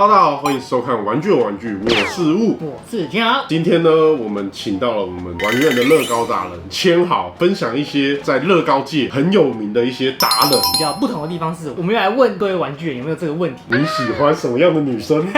大家好，欢迎收看《玩具玩具》，我是雾，我是江。今天呢，我们请到了我们玩院的乐高达人千豪，分享一些在乐高界很有名的一些达人。比较不同的地方是，我们要来问各位玩具人有没有这个问题：你喜欢什么样的女生？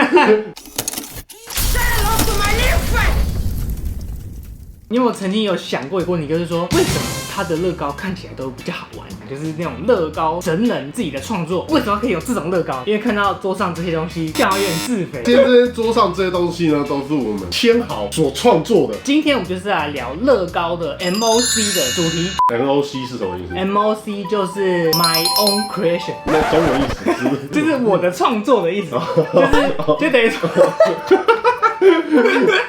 你有没有曾经有想过一个问题，就是说为什么他的乐高看起来都比较好玩？就是那种乐高神人自己的创作，为什么可以有这种乐高？因为看到桌上这些东西，这样有点自肥。今天这些桌上这些东西呢，都是我们千豪所创作的。今天我们就是来聊乐高的 MOC 的主题。MOC 是什么意思 ？MOC 就是 My Own Creation， 那中文意思是？就是我的创作的意思，就等于说。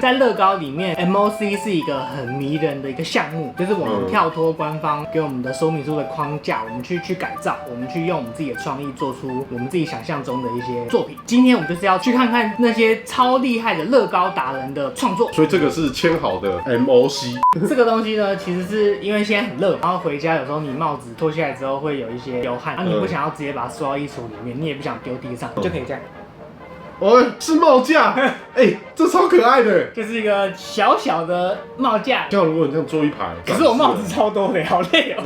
在乐高里面 ，MOC 是一个很迷人的一个项目，就是我们跳脱官方给我们的说明书的框架，我们去改造，我们去用我们自己的创意做出我们自己想象中的一些作品。今天我们就是要去看看那些超厉害的乐高达人的创作。所以这个是千豪的 MOC。这个东西呢，其实是因为现在很热，然后回家有时候你帽子脱下来之后会有一些流汗，你不想要直接把它收到衣橱里面，你也不想丢地上，就可以这样。哦，是帽架，这超可爱的，就是一个小小的帽架。这样如果你这样坐一排，可是我帽子超多的，好累哦。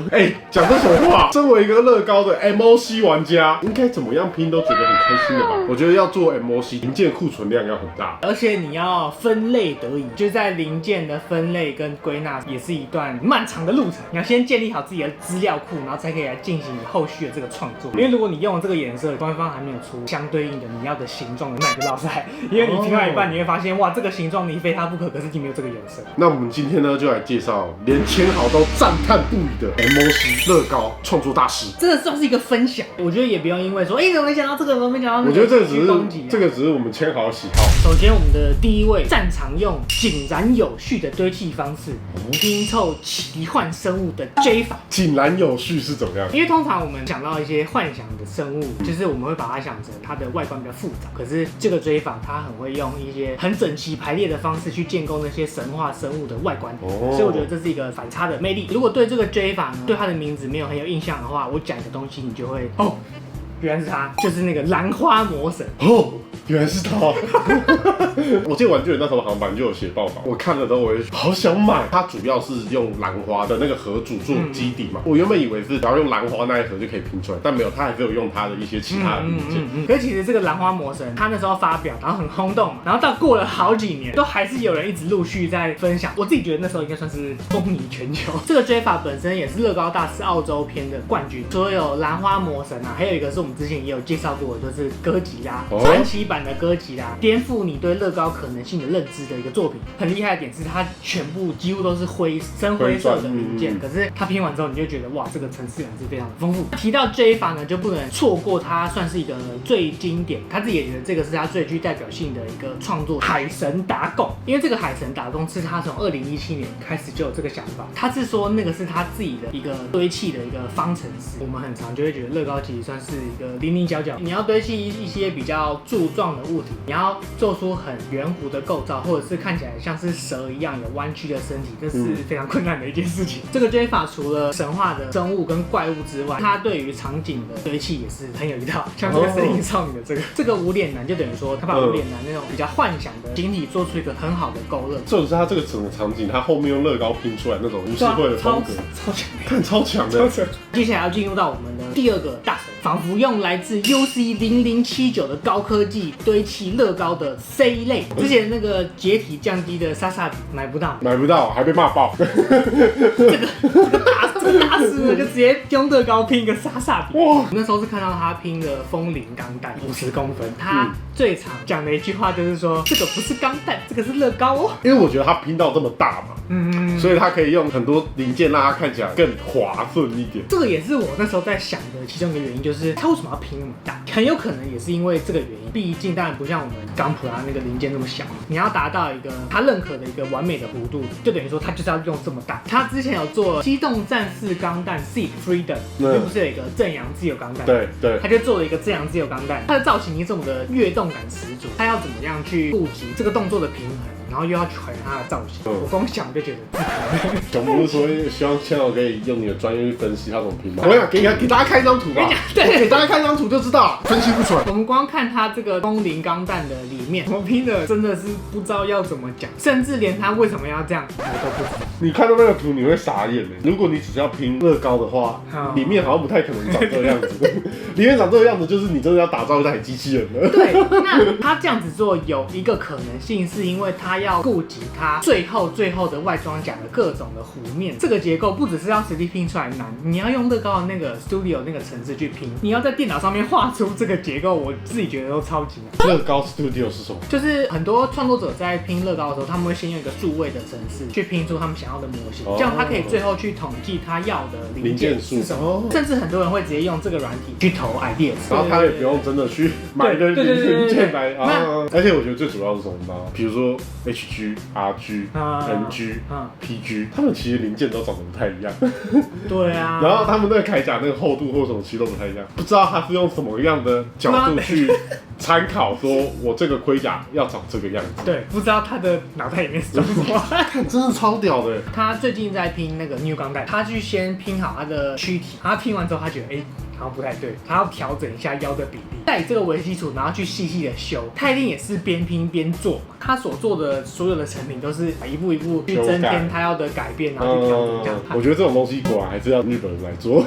讲这什么话？身为一个乐高的 MOC 玩家，应该怎么样拼都觉得很开心的吧？我觉得要做 MOC，零件库存量要很大，而且你要分类得宜，就在零件的分类跟归纳也是一段漫长的路程。你要先建立好自己的资料库，然后才可以来进行你后续的这个创作。因为如果你用这个颜色，官方还没有出相对应的你要的形状的，那你就落赛。因为你拼到一半，你会发现哇，这个形状你非它不可，可是你没有这个颜色。那我们今天呢，就来介绍连千豪都赞叹不已的 MOC 乐高创作大师。真的算是一个分享，我觉得也不用因为说，怎么没想到这个，怎么没想到那个。我觉得这个只只是我们千豪的喜好。首先，我们的第一位擅长用井然有序的堆砌方式拼凑奇幻生物的 J 法。井然有序是怎么样？因为通常我们想到一些幻想的生物，就是我们会把它想成它的外观比较复杂，可是这个 J 法它很会用一些很整齐排列的方式去建构那些神话生物的外观，所以我觉得这是一个反差的魅力。如果对这个 J 法呢，对它的名字没有很有印象的话，我讲一个东西你就会原来是他，就是那个兰花魔神。原来是他！我记得玩具人那时候好像就有写报道，我看了之后我也好想买。它主要是用兰花的那个盒组做基底嘛，我原本以为是只要用兰花那一盒就可以拼出来，但没有，它还是有用它的一些其他的零件。可是其实这个兰花魔神，他那时候发表，然后很轰动嘛，然后到过了好几年，都还是有人一直陆续在分享。我自己觉得那时候应该算是风靡全球。这个 J 法本身也是乐高大师澳洲篇的冠军，所有兰花魔神啊，还有一个是我们之前也有介绍过的，就是哥吉拉传奇版的哥吉拉，颠覆你对乐高可能性的认知的一个作品。很厉害的点是它全部几乎都是深灰色的零件，可是它拼完之后你就觉得哇，这个层次感是非常的丰富。提到 J 法呢，就不能错过它算是一个最经典，他自己也觉得这个是他最具代表性的一个创作——海神打拱。因为这个海神打拱是他从2017年开始就有这个想法，他是说那个是他自己的一个堆砌的一个方程式。我们很常就会觉得乐高其实算是一个零零角角，你要堆砌一些比较柱状的物体，你要做出很圆弧的构造，或者是看起来像是蛇一样有弯曲的身体，这是非常困难的一件事情。这个 J 法除了神话的生物跟怪物之外，它对于场景的堆砌也是很有一套。像这个森林少女的这个无脸男，就等于说他把无脸男那种比较幻想的形体做出一个很好的勾勒。这是他这个整个场景，他后面用乐高拼出来那种浮世绘的风格，超强，看超强的。接下来要进入到我们的第二个大神，仿佛用来自 UC0079的高科技堆砌乐高的 C 类。之前那个解体降低的莎莎比买不到，还被骂爆。这个大师呢，就直接用乐高拼一个莎莎比。哇！那时候是看到他拼的风铃钢弹50公分，他最常讲的一句话就是说，这个不是钢弹，这个是乐高哦。因为我觉得他拼到这么大嘛，所以他可以用很多零件让它看起来更滑顺一点。这个也是我那时候在想的其中一个原因，就是他为什么要拼那么大？很有可能也是因为这个原因。毕竟当然不像我们钢普拉那个零件那么小，你要达到一个他认可的一个完美的弧度，就等于说他就是要用这么大。他之前有做机动战士钢弹 Seed Freedom， 那不是有一个正阳自由钢弹？对，他就做了一个正阳自由钢弹，它的造型是这么的跃动感十足。他要怎么样去顾及这个动作的平衡？然后又要去还原它的造型，我光想就觉得不可能。总不是说希望千豪可以用你的专业去分析它怎么拼吗？我想给大家看一张图吧，对，给大家看张图就知道，分析不出来。我们光看它这个风铃钢弹的里面，我拼的真的是不知道要怎么讲，甚至连它为什么要这样我都不知道。你看到那个图你会傻眼的。如果你只是要拼乐高的话，里面好像不太可能长这个样子。里面长这个样子，就是你真的要打造一台机器人了。对，那他这样子做有一个可能性，是因为他要顾及他最后的外装甲的各种的弧面。这个结构不只是要实际拼出来难，你要用乐高的那个 Studio 那个程式去拼，你要在电脑上面画出这个结构，我自己觉得都超级难。乐高 Studio 是什么？就是很多创作者在拼乐高的时候，他们会先用一个数位的程式去拼出他们想要的模型，这样他可以最后去统计他要的零件是什么。甚至很多人会直接用这个软体去投 ideas， 然后他也不用真的去买一个零件来啊。而且我觉得最主要是什么呢？比如说 HG、RG、NG、PG，他们其实零件都长得不太一样。对啊。然后他们那个铠甲那个厚度或什么其实都不太一样，不知道他是用什么样的角度去参考，说我这个盔甲要长这个样子。对，不知道他的脑袋里面是什么。看，真的超屌的。他最近在拼那个 New 钢弹，他去先拼好他的躯体，他拼完之后他觉得好像不太对，他要调整一下腰的比例，再以这个为基础，然后去细细的修。他一定也是边拼边做，他所做的所有的成品都是一步一步去增添他要的改变，然后去调整这样。我觉得这种东西果然还是要日本人来做。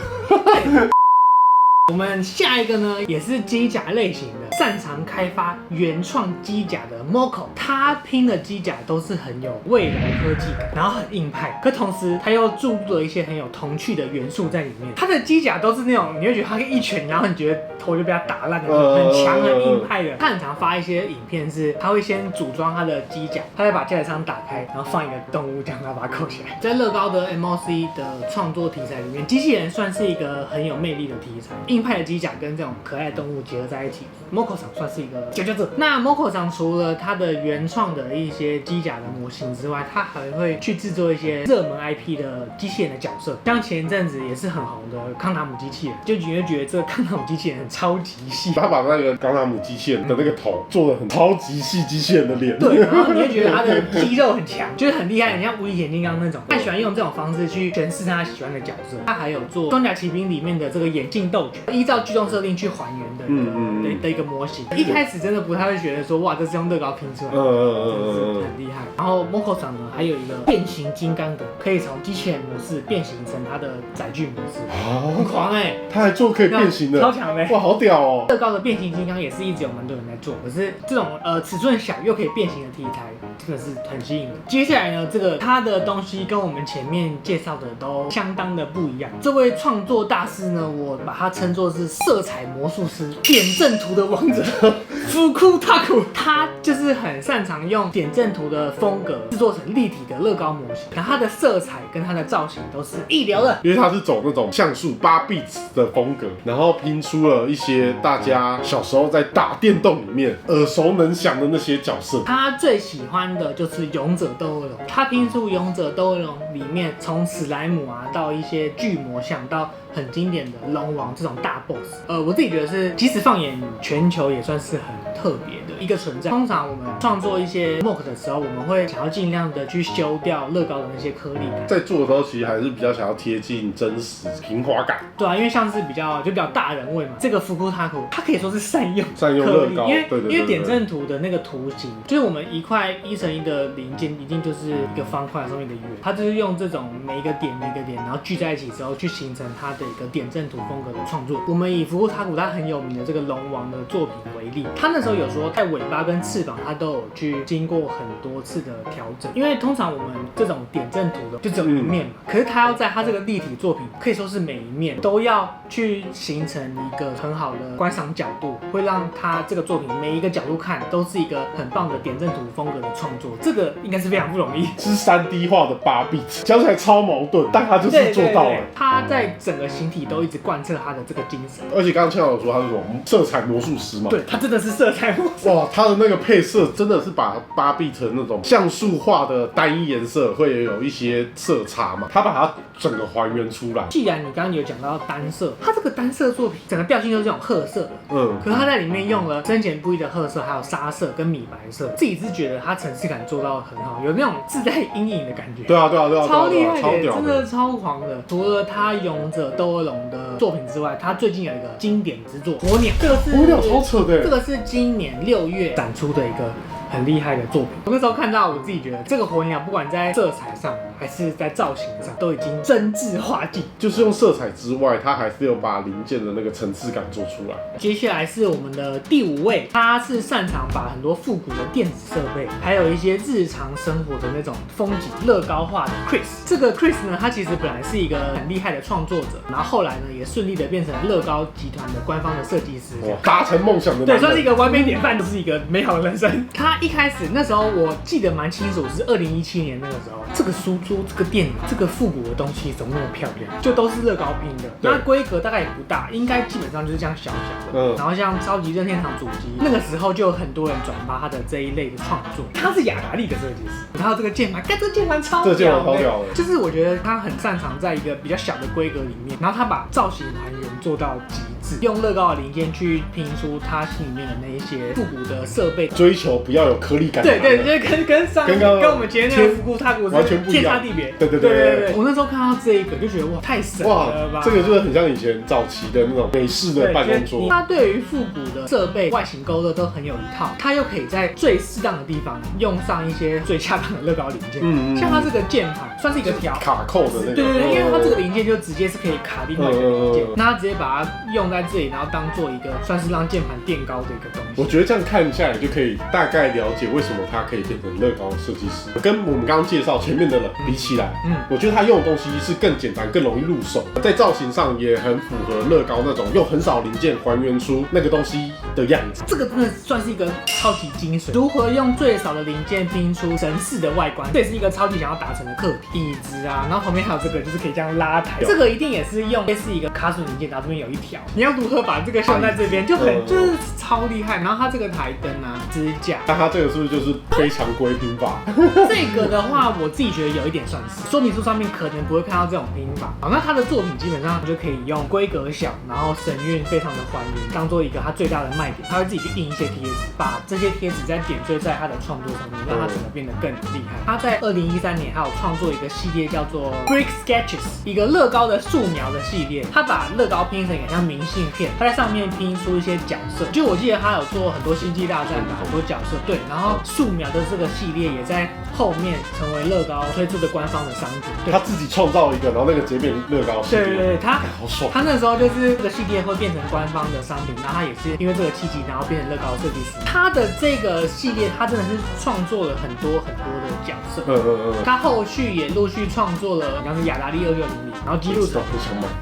我们下一个呢，也是机甲类型的，擅长开发原创机甲的 Moko， 他拼的机甲都是很有未来科技感，然后很硬派，可同时他又注入了一些很有童趣的元素在里面。他的机甲都是那种你会觉得他一拳，然后你觉得头就被他打烂的，很强很硬派的。他很常发一些影片是，他会先组装他的机甲，他再把机甲箱打开，然后放一个动物，这样他把它扣起来。在乐高的 MOC 的创作题材里面，机器人算是一个很有魅力的题材。硬派的机甲跟这种可爱的动物结合在一起 ，Moko 厂算是一个佼佼者。那 Moko 厂除了它的原创的一些机甲的模型之外，它还会去制作一些热门 IP 的机器人的角色，像前一阵子也是很红的康纳姆机器人，就你会觉得这个康纳姆机器人很超级细，他把那个康纳姆机器人的那个头做的很超级细，机器人的脸，对，然后你会觉得他的肌肉很强，就是很厉害，很像无敌铁金刚那种。他喜欢用这种方式去诠释他喜欢的角色。他还有做装甲骑兵里面的这个眼镜斗犬，依照剧中设定去还原的一个模型。一开始真的不太会觉得说哇，这是用乐高拼出来的，很厉害。然后 Moko 厂呢还有一个变形金刚的，可以从机器人模式变形成它的载具模式，很狂他还做可以变形的，超强的，哇，好屌哦！乐高的变形金刚也是一直有蛮多人在做，可是这种尺寸小又可以变形的题材，真的是很吸引人。接下来呢，这个它的东西跟我们前面介绍的都相当的不一样。这位创作大师呢，我把他称作是色彩魔术师、点阵图的王者福库塔库。他就是很擅长用点阵图的风格制作成立体的乐高模型，然后它的色彩跟它的造型都是一流的，因为他是走那种像素8 bits 的风格，然后拼出了一些大家小时候在打电动里面耳熟能详的那些角色。他最喜欢的就是勇者斗恶龙，他拼出勇者斗恶龙里面从史莱姆啊到一些巨魔像到很经典的龙王这种大 boss， 我自己觉得是，即使放眼全球也算是很特别的一个存在。通常我们创作一些 mock 的时候，我们会想要尽量的去修掉乐高的那些颗粒感，在做的时候其实还是比较想要贴近真实平滑感。对啊，因为像是比较大人味嘛。这个福库塔库，它可以说是善用乐高，因为点阵图的那个图形，就是我们一块1×1的零件，一定就是一个方块上面的圆，它就是用这种每一个点，然后聚在一起之后，去形成它的一个点阵图风格的创作。我们以福库塔库它很有名的这个龙王的作品为例，他那时候有说在尾巴跟翅膀，它都有去经过很多次的调整，因为通常我们这种点阵图的就只有一面嘛，可是他要在他这个立体作品，可以说是每一面都要去形成一个很好的观赏角度，会让他这个作品每一个角度看都是一个很棒的点阵图风格的创作，这个应该是非常不容易。是3D 化的8 bits， 讲起来超矛盾，但他就是做到了。他在整个形体都一直贯彻他的这个精神。而且刚刚倩瑶有说他是什么色彩魔术师嘛？对，他真的是色彩彩墨色。哇，它的那个配色真的是把芭比成那种像素化的单一颜色，会有一些色差嘛，它把它整个还原出来。既然你刚刚有讲到单色，它这个单色作品整个调性就是这种褐色的，可是它在里面用了深浅不一的褐色，还有沙色跟米白色，自己是觉得它层次感做到很好，有那种自带阴影的感觉。对啊，超厉害的，超屌的，真的超狂的。除了他勇者斗恶龙的作品之外，他最近有一个经典之作《火鸟》，这个是火鸟超扯的，这个是今年6月展出的一个很厉害的作品。我那时候看到，我自己觉得这个火鸟不管在色彩上还是在造型上，都已经真挚化境。就是用色彩之外，它还是有把零件的那个层次感做出来。接下来是我们的第5位，他是擅长把很多复古的电子设备，还有一些日常生活的那种风景乐高化的 Chris。这个 Chris 呢，他其实本来是一个很厉害的创作者，然后后来呢也顺利的变成乐高集团的官方的设计师，达成梦想的对，算是一个完美典范，就是一个美好的人生。他一开始那时候我记得蛮清楚，是2017年那个时候，这个书桌、这个电脑、这个复古的东西怎么那么漂亮，就都是乐高拼的。那规格大概也不大，应该基本上就是这样小小的。然后像超级任天堂主机，那个时候就有很多人转发他的这一类的创作。他是雅达利的设计师，然后这个键盘，看这个键盘超屌的，就是我觉得他很擅长在一个比较小的规格里面，然后他把造型还原做到极致，用乐高的零件去拼出他心里面的那一些复古的设备，追求不要有颗粒感。对，就是跟我们前面那个复古塔古完全不一样，天差地别。对。我那时候看到这一个就觉得哇，太神了吧！这个就是很像以前早期的那种美式的办公桌。它对于复古的设备外形勾勒都很有一套，它又可以在最适当的地方用上一些最恰当的乐高零件。像它这个键盘算是一个卡扣的那个。对，因为它这个零件就直接是可以卡另外一个零件，那它直接把它用在这里，然后当做一个算是让键盘垫高的一个东西。我觉得这样看下来就可以大概了解为什么它可以变成乐高设计师，跟我们刚刚介绍前面的人比起来，我觉得他用的东西是更简单、更容易入手，在造型上也很符合乐高那种用很少零件还原出那个东西的样子。这个真的算是一个超级精髓，如何用最少的零件拼出神似的外观，这也是一个超级想要达成的课题。椅子啊，然后旁边还有这个，就是可以这样拉抬，这个一定也是用类似一个卡榫零件，然后这边有一条，你要如何把这个用在这边，就是超厉害。然后它这个台灯啊、支架，但它这个是不是就是非常规拼法？这个的话，我自己觉得有一点算是，说明书上面可能不会看到这种拼法。好，那他的作品基本上就可以用规格小，然后神韵非常的还原，当做一个他最大的卖点。他会自己去印一些贴纸，把这些贴纸再点缀在他的创作上面，让他整个变得更厉害。他在2013年还有创作一个系列叫做 Brick Sketches， 一个乐高的素描的系列。他把乐高拼成一个像明信片，他在上面拼出一些角色。就我记得他有做很多星际大战的很多角色，对，然后素描的这个系列也在后面成为乐高推出的官方的商品。他自己创造一个，然后那个直接变乐高系列。对，他好爽。他那时候就是这个系列会变成官方的商品，然后他也是因为这个契机，然后变成乐高设计师。他的这个系列，他真的是创作了很多的角色。他后续也陆续创作了，像是雅达利2600，然后基路城，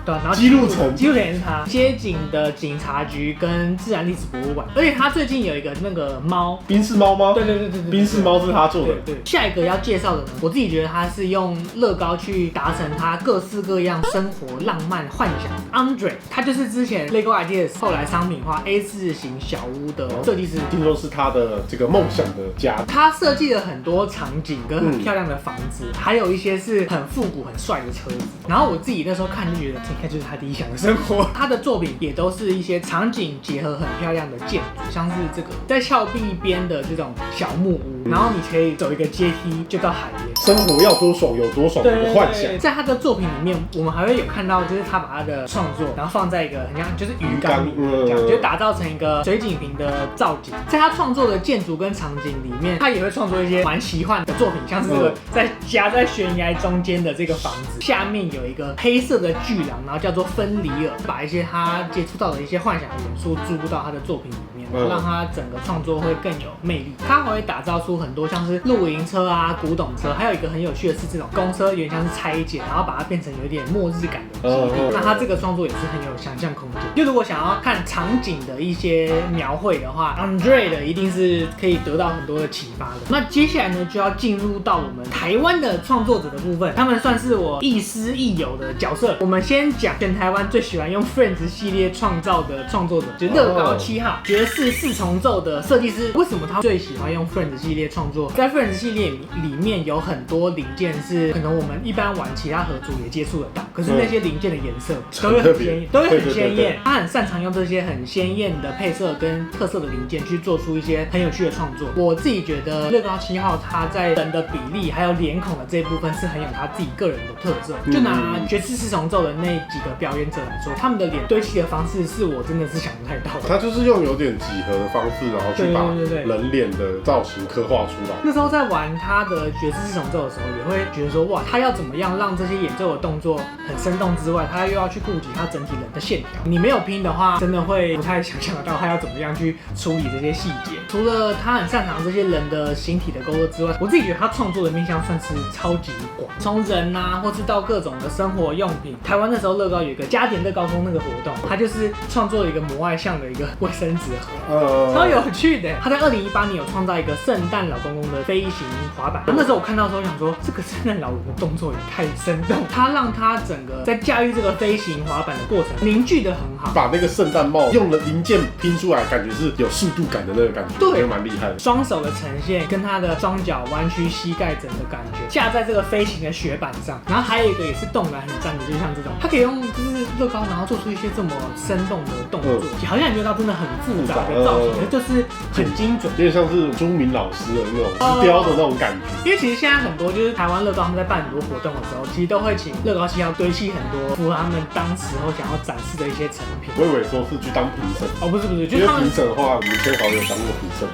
对，然后基路城也是他。街景的警察局跟自然历史博物馆，而且他最近有一个那个猫，宾士猫吗？对，宾士猫是他做的。对，下一个要介绍的呢，我自己觉得他是用乐高去达成他各式各样生活浪漫幻想。Andre， 他就是之前 Lego Ideas 后来商品化 A4 型小屋的设计师，听说是他的这个梦想的家。他设计了很多场景跟很漂亮的房子，还有一些是很复古、很帅的车子。然后我自己那时候看就觉得，这应该就是他理想的生活。他的作品也都是一些场景结合很漂亮的建筑，像是这个在峭壁边的这种小木屋，然后你可以走一个阶梯就到海边。生活要多爽有多爽的幻想。在他的作品里面，我们还会有看到，就是他把他的创作，然后放在一个很像就是鱼缸里面，这样就打造成一个水景屏的造景。在他创作的建筑跟场景里面，他也会创作一些蛮奇幻的作品，像是这个夹在悬崖中间的这个房子，下面有一个黑色的巨廊，然后叫做芬里尔，把一些他接触到的一些幻想的元素注入到他的作品里面，让他整个创作会更有魅力。他还会打造出很多像是露营车啊、古董车，还有一个很有趣的是这种公车，有点像是拆解，然后把它变成有点末日感的基地。那他这个创作也是很有想象空间。就如果想要看场景的一些描绘的话 ，Andre 的一定是可以得到很多的启发的。那接下来呢，就要进入到我们台湾的创作者的部分，他们算是我亦师亦友的角色。我们先讲全台湾最喜欢用 Friends 系列创造的创作者，就是乐高7号角色士四重奏的设计师为什么他最喜欢用 Friends 系列创作？在 Friends 系列里面有很多零件是可能我们一般玩其他合组也接触得到，可是那些零件的颜色都会很鲜艳，都会很鲜艳。他很擅长用这些很鲜艳的配色跟特色的零件去做出一些很有趣的创作。我自己觉得乐高7号他在人的比例还有脸孔的这一部分是很有他自己个人的特色。就拿爵士四重奏的那几个表演者来说，他们的脸堆砌的方式是我真的是想不太到的。他就是用有点几何的方式，然后去把人脸的造型刻画出来。那时候在玩他的爵士四重奏的时候，也会觉得说，哇，他要怎么样让这些演奏的动作很生动之外，他又要去顾及他整体人的线条。你没有拼的话，真的会不太想象得到他要怎么样去处理这些细节。除了他很擅长这些人的形体的勾勒之外，我自己觉得他创作的面向算是超级广，从人啊，或是到各种的生活用品。台湾那时候乐高有一个加点乐高风那个活动，他就是创作了一个摩艾像的一个卫生纸盒，超有趣的。他在2018年有创造一个圣诞老公公的飞行滑板，那时候我看到的时候想说，这个圣诞老人的动作也太生动，他让他整个在驾驭这个飞行滑板的过程凝聚得很好，把那个圣诞帽用了零件拼出来，感觉是有速度感的那个感觉，我觉得蛮厉害的。双手的呈现跟他的双脚弯曲、膝盖枕的感觉，架在这个飞行的雪板上。然后还有一个也是动感很赞的，就像这种，他可以用就是乐高，然后做出一些这么生动的动作，好像感觉到真的很复杂的造型，就是很精准，有点像是朱明老师的那种石雕的那种感觉。因为其实现在很多就是台湾乐高他们在办很多活动的时候，其实都会请乐高7号堆砌很多符合他们当时候想要展示的一些成品。我以为说是去当评审哦，不是，就是他们评审的话，我们千豪有当过评审，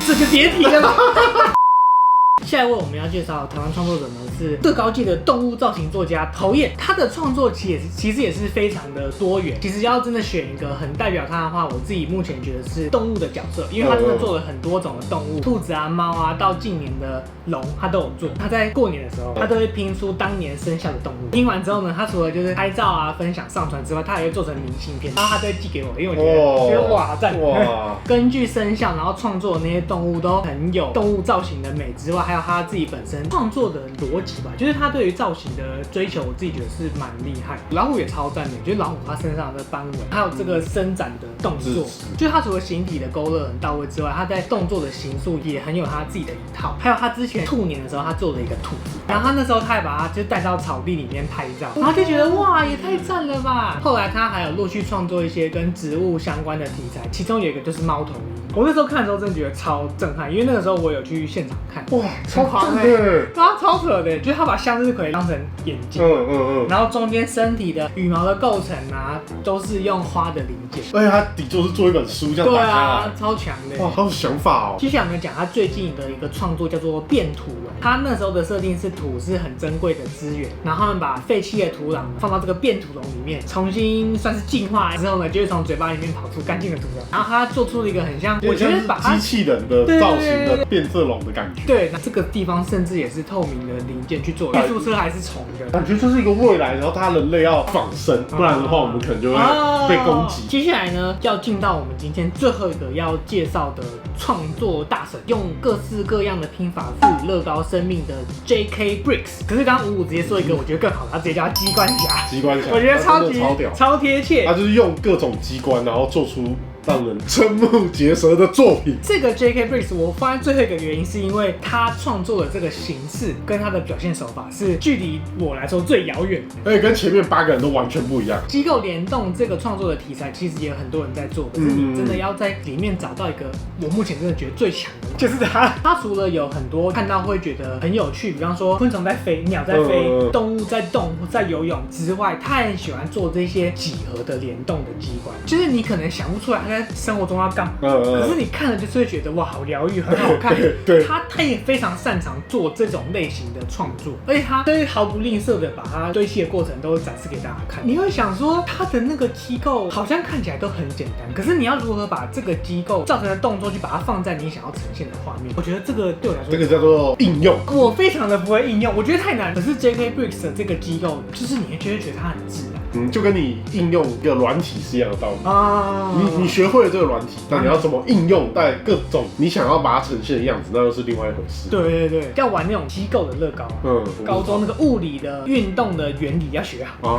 这就别提了吧。下一位我们要介绍台湾创作者呢是乐高界的动物造型作家陶燕，他的创作其实也是非常的多元。其实要真的选一个很代表他的话，我自己目前觉得是动物的角色，因为他真的做了很多种的动物，兔子啊、猫啊，到近年的龙他都有做。他在过年的时候，他都会拼出当年生肖的动物。拼完之后呢，他除了就是拍照啊、分享、上传之外，他还会做成明信片，然后他再寄给我，因为我觉得哇赞哇！根据生肖，然后创作的那些动物都很有动物造型的美之外，还有他自己本身创作的逻辑吧，就是他对于造型的追求，我自己觉得是蛮厉害。老虎也超赞的，就是老虎它身上的斑纹，还有这个伸展的动作，就是他除了形体的勾勒很到位之外，他在动作的形塑也很有他自己的一套。还有他之前兔年的时候，他做了一个兔子，然后他那时候他还把它就带到草地里面拍照，然后就觉得哇，也太赞了吧。后来他还有陆续创作一些跟植物相关的题材，其中有一个就是猫头鹰。我那时候看的时候真的觉得超震撼，因为那个时候我有去现场看，哇，超狂的，对啊，超扯的，就是他把向日葵当成眼睛，然后中间身体的羽毛的构成啊，都是用花的零件，而且他底座是做一本书这样打开来，对啊，超强的，哇，好有想法哦。接下来我们讲他最近的一个创作叫做变土人，他那时候的设定是土是很珍贵的资源，然后他们把废弃的土壤放到这个变土笼里面，重新算是净化之后呢，就会从嘴巴里面跑出干净的土壤，然后他做出了一个很像，我觉得把机器人的造型的变色龙的感觉。对，那这个地方甚至也是透明的零件去做，运输车还是虫的，感觉这是一个未来，然后他人类要仿生，不然的话我们可能就会被攻击。接下来呢，要进到我们今天最后一个要介绍的创作大神，用各式各样的拼法赋予乐高生命的 J.K. Bricks。可是刚刚55直接说一个我觉得更好的，他直接叫他机关侠。机关侠，我觉得超级屌，超贴切。他就是用各种机关，然后做出让人瞠目结舌的作品。这个 J.K. Bricks 我放在最后一个原因，是因为他创作的这个形式跟他的表现手法是距离我来说最遥远的，而且跟前面8个人都完全不一样。机构联动这个创作的题材，其实也有很多人在做，可是你真的要在里面找到一个我目前真的觉得最强的，就是他。他除了有很多看到会觉得很有趣，比方说昆虫在飞、鸟在飞、动物在动、在游泳之外，他很喜欢做这些几何的联动的机关，就是你可能想不出来他在生活中要干嘛，可是你看了就是会觉得哇，好疗愈，很好看。对，他也非常擅长做这种类型的创作，而且他对毫不吝啬的把它堆砌的过程都展示给大家看。你会想说，他的那个机构好像看起来都很简单，可是你要如何把这个机构造成的动作去把它放在你想要呈现的画面？我觉得这个对我来说，这个叫做应用。我非常的不会应用，我觉得太难。可是 J.K. Bricks 的这个机构，就是你会觉得它很自然。就跟你应用一个软体是一样的道理啊。你学会了这个软体，那你要怎么应用在各种你想要把它呈现的样子，那又是另外一回事。对，要玩那种机构的乐高，高中那个物理的运动的原理要学好。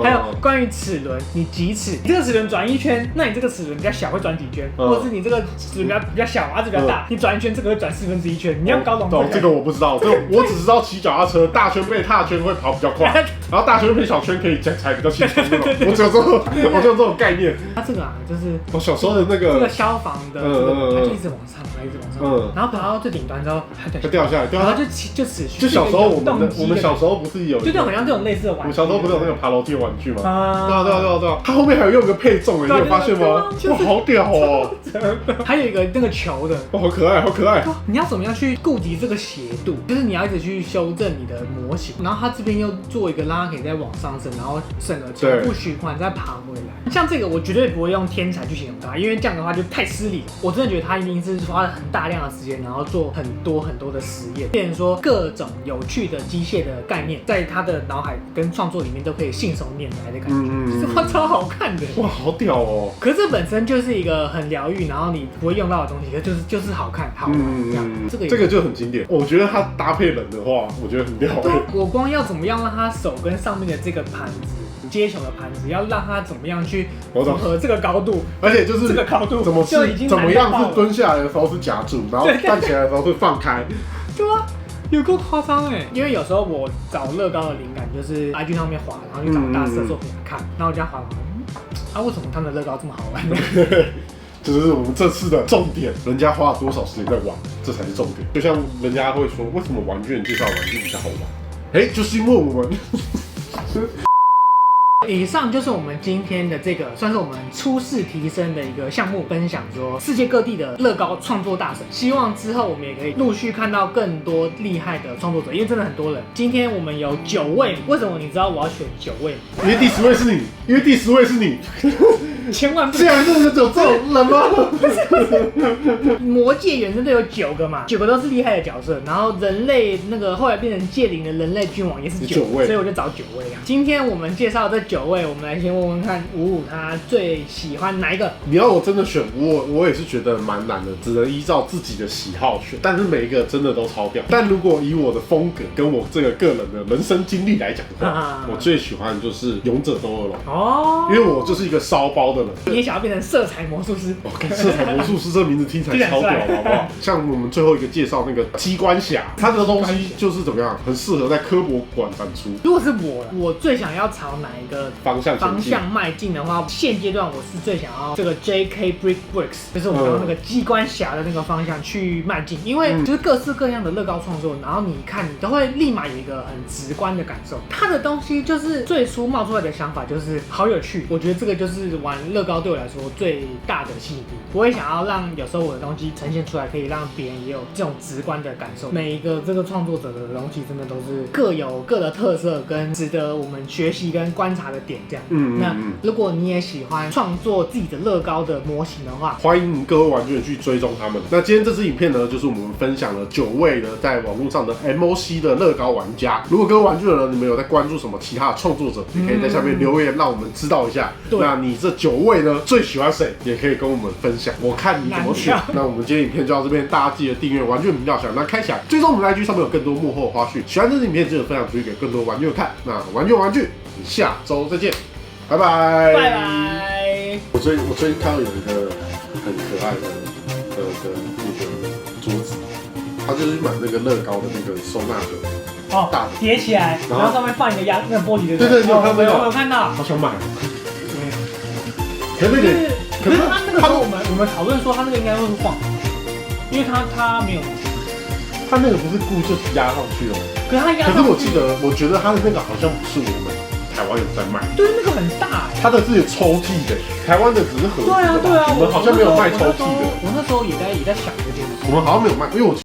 还有关于齿轮，你几齿，你这个齿轮转一圈，那你这个齿轮比较小会转几圈，或者是你这个齿轮比较小，它比较大，你转一圈这个会转1/4圈。你要高中这个我不知道，我只知道骑脚踏车大圈被踏圈会跑比较快，然后大圈被小圈可以踩比较轻松。我只有这种概念。它这个就是我小时候的那个这个消防的，它就一直往上，然后跑到最顶端之后，它掉下来，然后就持续。就小时候我们小时候不是有，就好像这种类似的玩具。我小时候不是有那个爬楼梯的玩具吗？对啊，它后面还有用个配重，你有发现吗？哇，好屌哦！还有一个那个球的，哇，好可爱，好可爱。你要怎么样去顾及这个斜度？就是你要一直去修正你的模型，然后它这边又做一个拉，可以再往上升，然后整个重复循环再爬回来。像这个我绝对不会用天才去形容它，因为这样的话就太失礼了。我真的觉得他一定是花了很大量的时间，然后做很多的实验，变成说各种有趣的机械的概念，在他的脑海跟创作里面都可以信手拈来的感觉，哇，超好看的，哇，好屌哦！可是这本身就是一个很疗愈，然后你不会用到的东西，可就是好看好玩这样。这个就很经典，我觉得它搭配人的话，我觉得很屌。我光要怎么样让他手跟上面的这个盘子。接球的盘子要让它怎么样去符合这个高度，而且就是这个高度怎么样是蹲下来的时候是夹住，然后站起来的时候是放开，对啊，有够夸张哎！因为有时候我找乐高的灵感就是 IG 上面滑，然后去找大师的作品来看，然后我就滑，为什么他们的乐高这么好玩？这就是我们这次的重点，人家花了多少时间在玩，这才是重点。就像人家会说，为什么玩具人介绍玩具比较好玩？就是因为我们。以上就是我们今天的这个算是我们初试提升的一个项目分享，说世界各地的乐高创作大神，希望之后我们也可以陆续看到更多厉害的创作者，因为真的很多人。今天我们有9位，为什么你知道我要选9位？因为第10位是你，因为第10位是你。千万不竟然真的有这种人吗？魔界原生队有9个嘛，9个都是厉害的角色，然后人类那个后来变成界灵的人类君王也是9位，所以我就找9位啊。今天我们介绍这9位，我们来先问问看55他最喜欢哪一个？你要我真的选，我也是觉得蛮难的，只能依照自己的喜好选。但是每一个真的都超屌。但如果以我的风格跟我这个个人的人生经历来讲的话，我最喜欢就是勇者斗恶龙哦，因为我就是一个烧包的人。你也想要变成色彩魔术师？色彩魔术师这名字听起来超屌，好不好？像我们最后一个介绍那个机关侠，它的东西就是怎么样，很适合在科博馆展出。如果是我最想要朝哪一个方向迈进的话，现阶段我是最想要这个 JK Bricks， 就是我们刚刚那个机关侠的那个方向去迈进，因为就是各式各样的乐高创作，然后你看你都会立马有一个很直观的感受。它的东西就是最初冒出来的想法就是好有趣，我觉得这个就是玩乐高对我来说最大的吸引力。我会想要让有时候我的东西呈现出来，可以让别人也有这种直观的感受。每一个这个创作者的东西真的都是各有各的特色，跟值得我们学习跟观察的点。这样，那如果你也喜欢创作自己的乐高的模型的话，欢迎各位玩具人去追踪他们。那今天这支影片呢，就是我们分享了9位呢在网络上的 MOC 的乐高玩家。如果各位玩具人呢，你们有在关注什么其他的创作者，也可以在下面留言让我们知道一下。那你这9位呢，最喜欢谁？也可以跟我们分享，我看你怎么选。那我们今天影片就到这边，大家记得订阅玩具人频道，小铃铛开起来，追踪我们的 IG 上面有更多幕后的花絮。喜欢这支影片，记得分享出去给更多玩具人看。那玩具，下周再见，拜拜。拜拜。我最近看到有一个很可爱的那个桌子，他就是买那个乐高的那个收纳盒，大的叠起来，然后上面放一个那个玻璃的。对，你有看到没有？我有看到，好想买。可是他那个时候我们讨论说他那个应该会晃，因为他没有，他那个不是固就压上去了吗？可是我觉得他的那个好像不是我们台湾有在卖。对，那个很大欸，它的是有抽屉的，台湾的只是盒子。对啊，对啊，我们好像没有卖抽屉的。我那时候也在想这件事，我们好像没有卖，因为我。